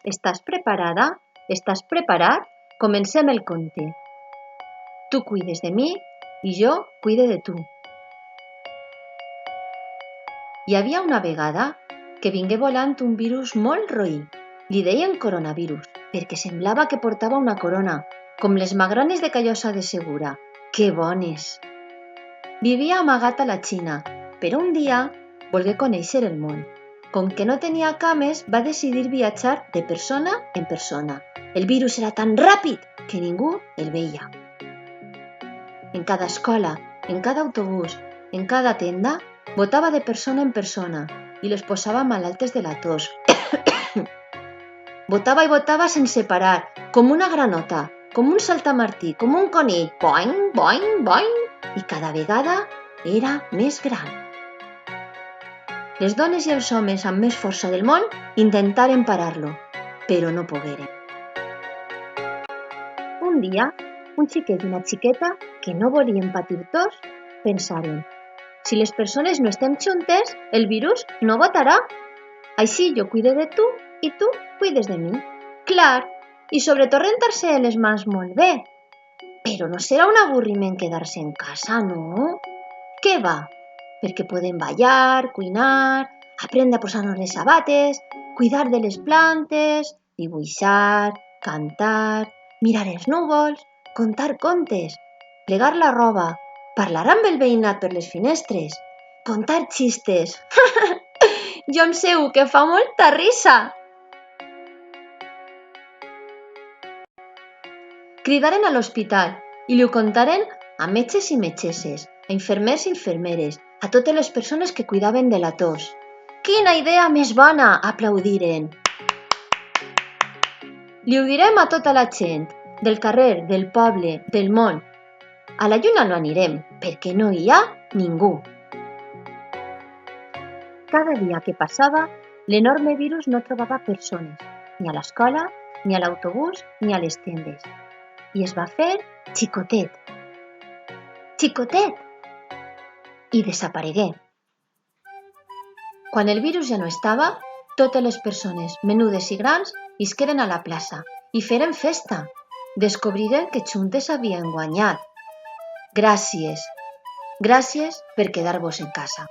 Estàs preparada? Estàs preparat? Comencem el conte. Tu cuides de mi i jo cuide de tu. Hi havia una vegada que vingué volant un virus molt roí. Li deien coronavirus, perquè semblava que portava una corona, com les magranes de Callosa de Segura. Que bones! Vivia amagat a la Xina, però un dia volgué conèixer el món. Com que no tenia cames, va decidir viatjar de persona en persona. El virus era tan ràpid que ningú el veia. En cada escola, en cada autobús, en cada tenda, botava de persona en persona i les posava malaltes de la tos. Botava i botava sense parar, com una granota, com un saltamartí, com un conill. Boing, boing, boing! I cada vegada era més gran. Les dones i els homes amb més força del món intentaren parar-lo, però no pogueren. Un dia, un xiquet i una xiqueta que no volien patir tos pensaren: si les persones no estem juntes, el virus no botarà. Així jo cuido de tu i tu cuides de mi. Clar, i sobretot rentar-se les mans molt bé. Però no serà un avorriment quedar-se en casa, no? Què va? Perquè podem ballar, cuinar, aprendre a posar-nos les sabates, cuidar de les plantes, dibuixar, cantar, mirar els núvols, contar contes, plegar la roba, parlar amb el veïnat per les finestres, contar xistes. Jo em sé que fa molta risa. Cridaren a l'hospital i li ho contaren a metges i metgesses, a infermers i infermeres, a totes les persones que cuidaven de la tos. Quina idea més bona! Aplaudiren. Li ho direm a tota la gent, del carrer, del poble, del món. A la lluna no anirem, perquè no hi ha ningú. Cada dia que passava, l'enorme virus no trobava persones, ni a l'escola, ni a l'autobús, ni a les tendes. I es va fer xicotet. Xicotet! I desaparegué. Quan el virus ja no estava, totes les persones, menudes i grans, isqueren a la plaça i feren festa. Descobriren que juntes havien guanyat. Gràcies. Gràcies per quedar-vos en casa.